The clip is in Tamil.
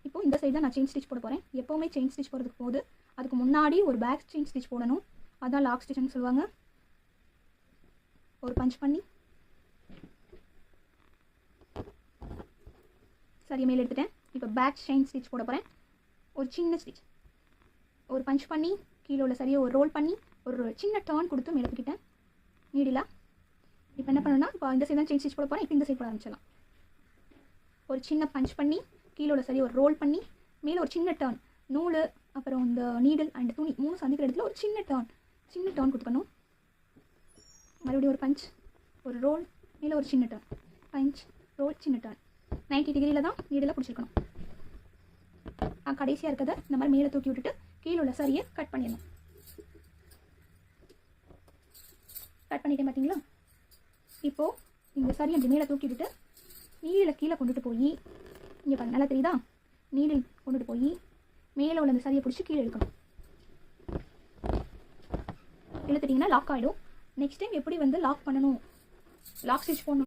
இப்போது இந்த சைடு தான் நான் செயின் ஸ்டிச் போட போகிறேன். எப்போவுமே செயின் ஸ்டிச் போடுறதுக்கு போது அதுக்கு முன்னாடி ஒரு பேக் செயின் ஸ்டிச் போடணும். அதான் லாக் ஸ்டிச்னு சொல்லுவாங்க. ஒரு பஞ்ச் பண்ணி சரியாக மேலே எடுத்துட்டேன். இப்போ பேக் செயின் ஸ்டிச் போட போகிறேன். ஒரு சின்ன ஸ்டிச், ஒரு பஞ்ச் பண்ணி கீழே உள்ள சரியாக ஒரு ரோல் பண்ணி ஒரு சின்ன டர்ன் கொடுத்து மேலே தூக்கிட்டேன் நீடில். இப்போ என்ன பண்ணணும்னா, இப்போ இந்த சைடு தான் செயின் ஸ்டிச் போட போகிறேன். இப்போ இந்த சைடு போட ஆரம்பிச்சிடலாம். ஒரு சின்ன பஞ்ச் பண்ணி கீழே உள்ள சரியாக ஒரு ரோல் பண்ணி மேலே ஒரு சின்ன டர்ன், நூல் அப்புறம் இந்த நீடில் அண்ட் துணி 3 சந்திக்கிற இடத்துல ஒரு சின்ன டர்ன் கொடுக்கணும். மறுபடியும் ஒரு பஞ்ச், ஒரு ரோல், மேலே ஒரு சின்ன டர்ன், பஞ்ச், ரோல், சின்ன டர்ன். 90 டிகிரியில் தான் நீடில் பிடிச்சிருக்கணும். கடைசியாக இருக்கிறத இந்த மாதிரி மேலே தூக்கி விட்டுட்டு கீழே உள்ள சரியை கட் பண்ணிடணும். கட் பண்ணிட்டேன் பார்த்தீங்களா? இப்போது இந்த சரி அப்படி மேலே தூக்கி விட்டுட்டு நீடில் கீழே கொண்டுட்டு போய், இங்கே பாருங்க நல்லா தெரியுதா, நீடில் கொண்டுட்டு போய் மேலே உள்ள அந்த சரியை பிடிச்சி கீழே இழுக்கணும். இழுத்துட்டிங்கன்னா லாக் ஆகிடும். நெக்ஸ்ட் டைம் எப்படி லாக் பண்ணணும், லாக் ஸ்டிச் போடணும்